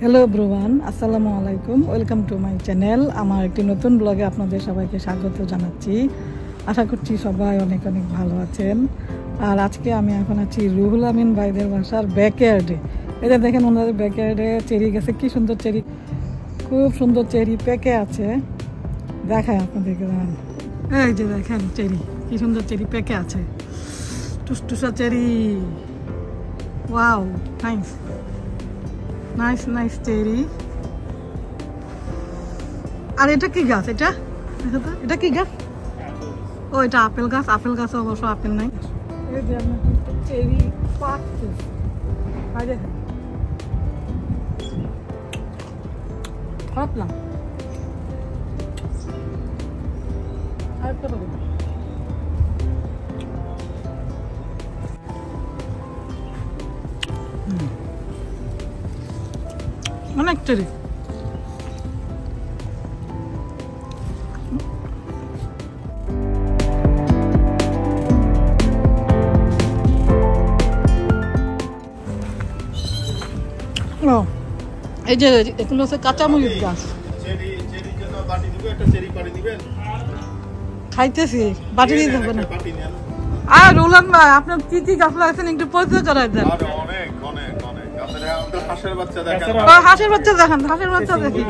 Hello everyone, আসসালামু আলাইকুম। Welcome to my channel. আমার একটি নতুন ব্লগে আপনাদের সবাইকে স্বাগত জানাচ্ছি। আশা করছি সবাই অনেক অনেক ভালো আছেন। আর আজকে আমি এখন আছি রুহুল আমিন ভাইদের বাসার ব্যাকয়ার্ডে। এটা দেখেন ওনাদের ব্যাকয়ার্ডে চেরি গাছে কি সুন্দর চেরি, খুব সুন্দর চেরি পেকে আছে। দেখায় আপনাদেরকে, দেখেন এই যে দেখেন চেরি, কি সুন্দর চেরি পেকে আছে, টুসটুসা cherry. Wow, nice nice nice cherry. আর এটা কি গাছ? এটা দেখো তো, এটা কি গাছ? ও, এটা আপেল গাছ। আপেল গাছে অবশ্য আপেল নাই। এই যে আপনার চেরি পাকছে। আরে ভাবলাম আরেকটা পাবো। অনেক চেরি। ও, এই যে এগুলো হচ্ছে কাঁচামরিচ গাছ। খাইতেছি, বাটি দিয়ে দেবো না। আর রোলান ভাই, আপনার কি কি গাছ লাগছেন একটু পরিচয় করাই দেন। হাঁসের বাচ্চা দেখেন, হাঁসের বাচ্চা দেখি।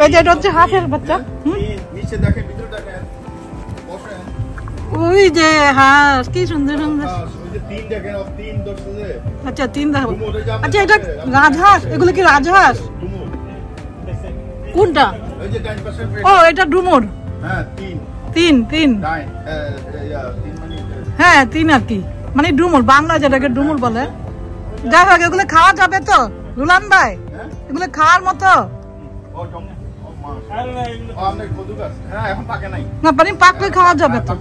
এই যে এটা হচ্ছে হাঁসের বাচ্চা। ওই যে হাঁস, কি সুন্দর সুন্দর। আচ্ছা, তিন দেখো। আচ্ছা, এটা রাজহাঁস? এগুলো কি রাজহাঁস? কোনটা? ও, এটা ডুমুর। তিন তিন, হ্যাঁ তিন আর কি, মানে ডুমুর, বাংলা যেটাকে ডুমুর বলে। যাই হোক, এগুলো খাওয়া যাবে তো রুলান ভাই? এগুলো খাওয়ার মতো না? পানি পাকলে খাওয়া যাবে তো?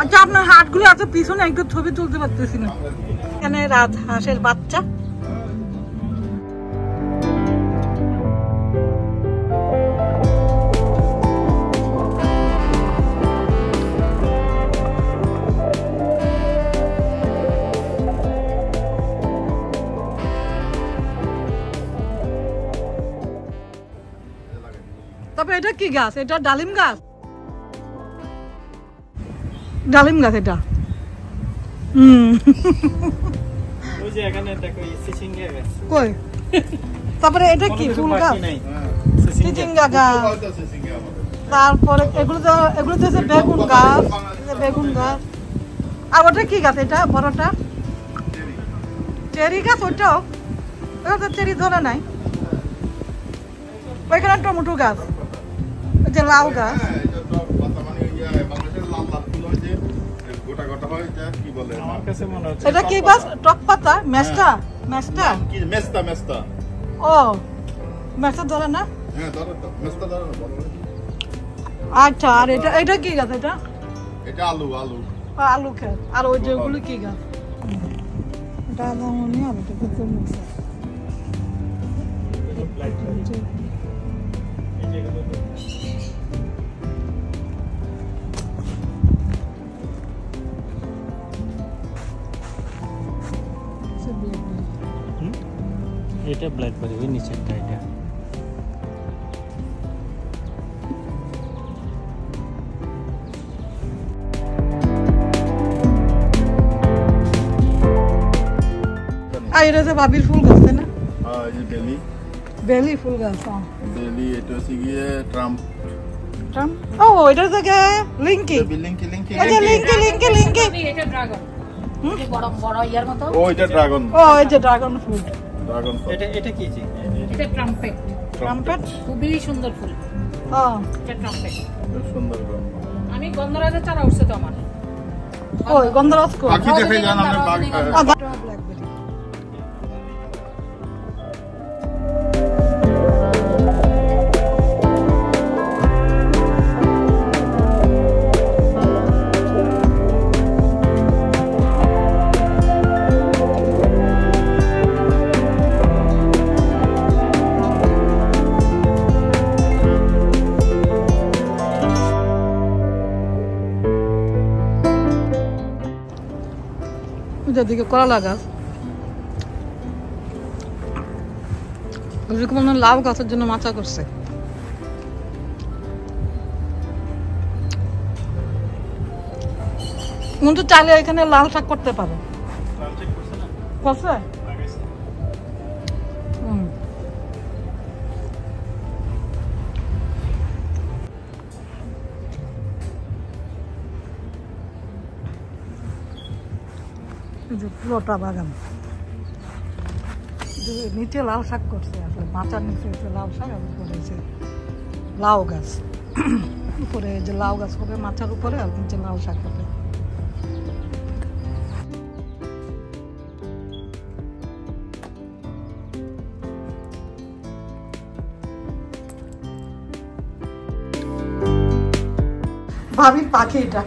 আচ্ছা, আপনার হাটগুলো এত পিছনে, একটু ছবি তুলতে পারতেছি না। এখানে রাজহাঁসের বাচ্চা। তবে এটা কি গাছ? এটা ডালিম গাছ। ডালিম গাছ এটা। ওই যে এখানে দেখো সিচিঙ্গা গাছ। কই? তারপরে এটা কি ফুল গাছ? সিচিঙ্গা গাছ। তারপরে এগুলো তো বেগুন গাছ। বেগুন গাছ। আর ওটা কি গাছ? এটা বড়টা চেরি গাছ। ওটাও তো চেরি ধরে নাই। ওইখানে টমেটো গাছ, যে লাউ গাছ। এটা কি গাছ? টক পাতা? মেস্টা? মেস্টা? ও, মেস্টা ধরে না? আচ্ছা, আর এটা কি গাছ? এটা আলু। আলু খেত। আর ওই যেগুলো কি গাছ? এটা আলুটা খুব মিক্স। এটা ব্ল্যাকবেরি, ওই নিচেরটা। এটা আর এটা তো বাবির ফুল গাছ, তাই না? হ্যাঁ, এই যে বেলি। বেলি ফুল গাছ। বেলি, এটা হচ্ছে গিয়ে ট্রাম্প। ট্রাম্প? ও, এটা থেকে লিংকি। লিংকি। এই যে লিংকি। এটা ড্রাগন। এই বড় বড় ইয়ার মতো। ও, এটা ড্রাগন। ও, এই যে ড্রাগন ফুল। এটা কি জি? এটা ট্রাম্পেট। ট্রাম্পেট খুবই সুন্দর ফুল। ও, এটা ট্রাম্পেট। খুব সুন্দর গন্ধ। আমি গন্ধরাজের চারা উঠছে তো আমার। ওই গন্ধরাজ কো। পাখি দেখে যান আমরা বাঘ। ব্ল্যাকবেরি। যেদিকে করলা গাছ, ওইরকম লাউ গাছের জন্য মাচা করছে। কিন্তু চাইলে এখানে লাল শাক করতে পারে। করছে? পুরোটা বাগান নিচে লাল শাক করছে, আসলে মাচার নিচে হচ্ছে লাল শাক, আর উপরে হচ্ছে লাউ গাছ। উপরে যে লাউ গাছ হবে মাচার উপরে, আর নিচে লাল শাক হবে। ভাবির পাখি এটা,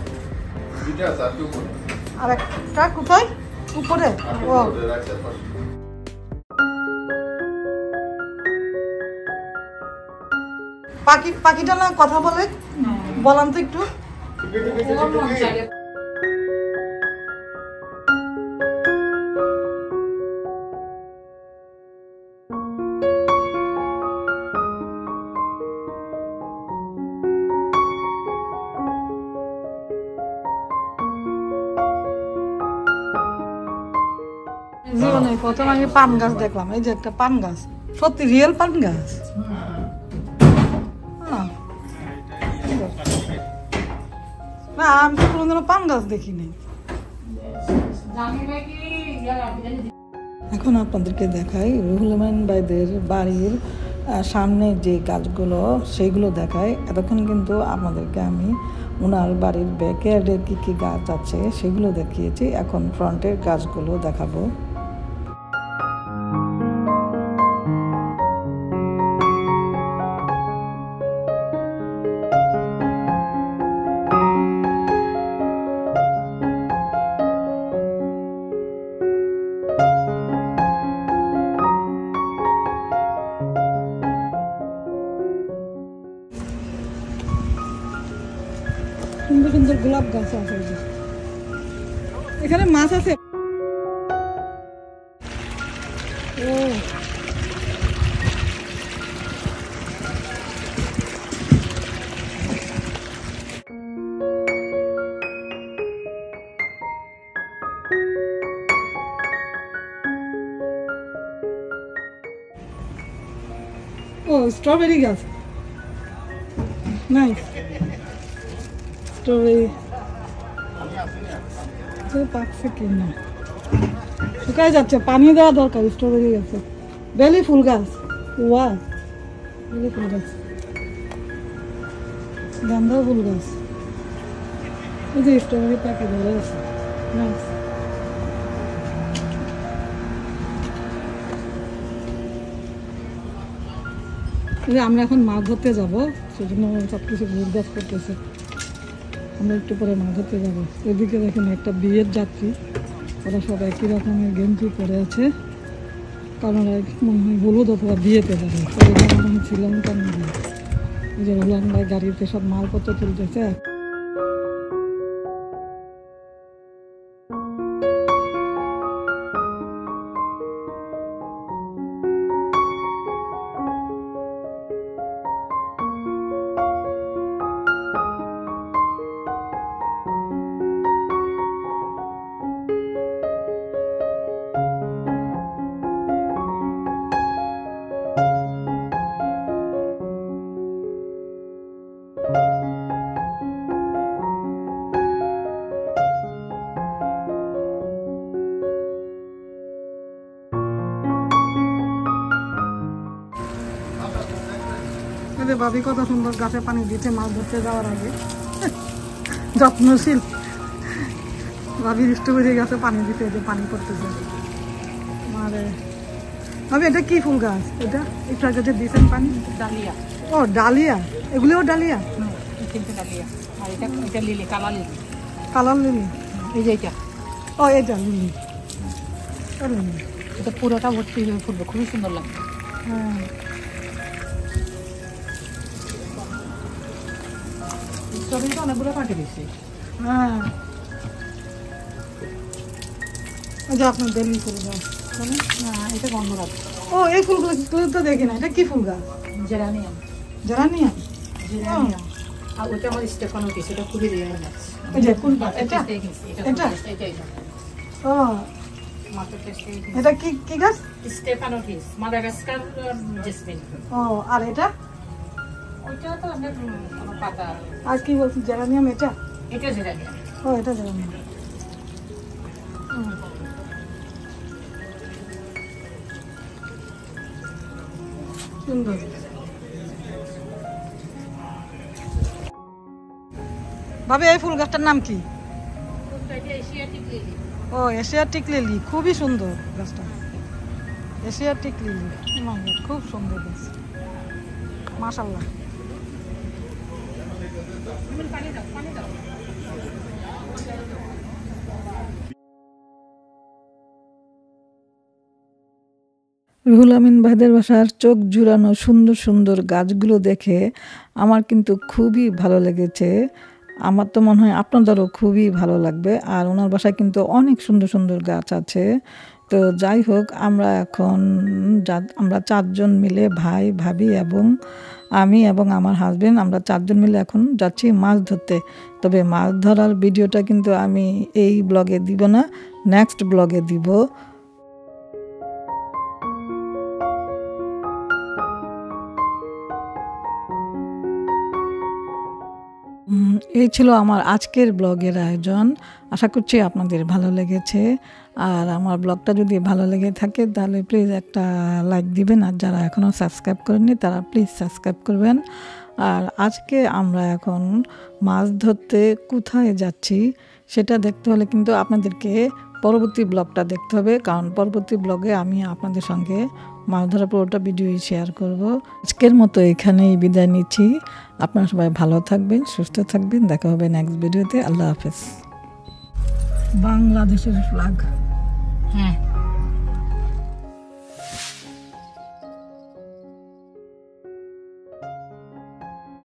আর একটা কোথায় উপরে? ও পাখিটা না কথা বলে, বলাম তো একটু। জীবনে প্রথম আমি পান গাছ দেখলাম, এই যে একটা পান গাছ, সত্যি রিয়েল পান গাছ। না আমি তো কোনোদিনও পান গাছ দেখিনি। এখন আপনাদেরকে দেখাই রুহুল আমিন ভাইদের বাড়ির সামনে যে গাছগুলো সেইগুলো দেখাই। এতক্ষণ কিন্তু আপনাদেরকে আমি ওনার বাড়ির ব্যাকয়ার্ডের কী কী গাছ আছে সেগুলো দেখিয়েছি, এখন ফ্রন্টের গাছগুলো দেখাবো। সুন্দর সুন্দর গোলাপ গাছ আছে, এখানে মাছ আছে। ও স্ট্রবেরি গাছ, নাইস। স্ট্রবেরি পাকছে কিনা, শুকায় যাচ্ছে, পানি দেওয়া দরকার। স্ট্রবেরি গাছে বেলি ফুল গাছ, ওয়া বেলি ফুল গাছ, গাঁদা ফুল গাছ, এই যে স্ট্রবেরি পাকে ধরে আছে, নাইস। আমরা এখন মাছ ধরতে যাবো, সেজন্য সব কিছু ঘুরঘাস করতেছে। আমরা একটু পরে মাছ ধরতে যাবো। এদিকে দেখেন একটা বিয়ের যাত্রী, ওরা সব একই রকমের গেঞ্জি পরে আছে, কারণ ওরা মনে হয় হলুদ অথবা বিয়েতে যাবে। মনে হয় শ্রীলঙ্কার বিয়ে। এই যে হলাম ভাই গাড়িতে সব মালপত্র তুলতেছে। ভাবি কত সুন্দর গাছে পানি দিতে মাছ ধরতে যাওয়ার আগে, যত্নশীল ভাবি। স্ট্রবেরি গাছে পানি দিতে, যে পানি পড়তেছে। আরে ভাবি এটা কি ফুল গাছ? এটা একটু আগে যে দিয়েছেন পানি, ডালিয়া। ও ডালিয়া, এগুলিও ডালিয়া? ডালিয়া। আর এটা lily, colour lily. Colour lily, এই যে এটা। ও এটা লিলি, এটা পুরোটা ভর্তি হয়ে ফুলবে, খুবই সুন্দর লাগবে। হ্যাঁ স্ট্রবেরিটা অনেকগুলো পাঠিয়ে দিচ্ছি। হ্যাঁ ওই যে আপনার বেলি ফুল গাছ মানে না এটা গন্ধরাজ ও এই ফুলগুলো তো দেখি না এটা কি ফুল গাছ জেরানিয়াম জেরানিয়াম জেরানিয়াম আর ওটা আমার স্টেফানোটিস এটা খুবই রেয়ার গাছ ওই যে কোনটা এটা এটা? ও মাত্র টেস্টে এটা কি কি গাছ স্টেফানোটিস মাদাগাস্কার জেসমিন ও আর এটা ওইটা তো আপনার কোনো পাতা আর কি বলছি জেরানিয়াম এটা এটা জেরানিয়াম ও এটা জেরানিয়াম সুন্দর ভাবি এই ফুল গাছটার নাম কি এটা এশিয়াটিক লিলি ও এশিয়াটিক লিলি খুবই সুন্দর গাছটা এশিয়াটিক লিলি খুব সুন্দর গাছ মাশাআল্লাহ পানি দাও পানি দাও রুহুল আমিন ভাইদের বাসার চোখ জুড়ানো সুন্দর সুন্দর গাছগুলো দেখে আমার কিন্তু খুবই ভালো লেগেছে আমার তো মনে হয় আপনাদেরও খুবই ভালো লাগবে আর ওনার বাসায় কিন্তু অনেক সুন্দর সুন্দর গাছ আছে তো যাই হোক আমরা এখন আমরা 4 জন মিলে ভাই ভাবি এবং আমি এবং আমার হাজবেন্ড আমরা 4 জন মিলে এখন যাচ্ছি মাছ ধরতে তবে মাছ ধরার ভিডিওটা কিন্তু আমি এই ব্লগে দিব না নেক্সট ব্লগে দিব এই ছিল আমার আজকের ব্লগের আয়োজন আশা করছি আপনাদের ভালো লেগেছে আর আমার ব্লগটা যদি ভালো লেগে থাকে তাহলে প্লিজ একটা লাইক দিবেন আর যারা এখনও সাবস্ক্রাইব করেননি তারা প্লিজ সাবস্ক্রাইব করবেন আর আজকে আমরা এখন মাছ ধরতে কোথায় যাচ্ছি সেটা দেখতে হলে কিন্তু আপনাদেরকে পরবর্তী ব্লগটা দেখতে হবে কারণ পরবর্তী ব্লগে আমি আপনাদের সঙ্গে মাছ ধরা পুরোটা ভিডিওই শেয়ার করব আজকের মতো এখানেই বিদায় নিচ্ছি আপনারা সবাই ভালো থাকবেন সুস্থ থাকবেন দেখা হবে নেক্সট ভিডিওতে আল্লাহ হাফেজ বাংলাদেশের ফ্ল্যাগ হ্যাঁ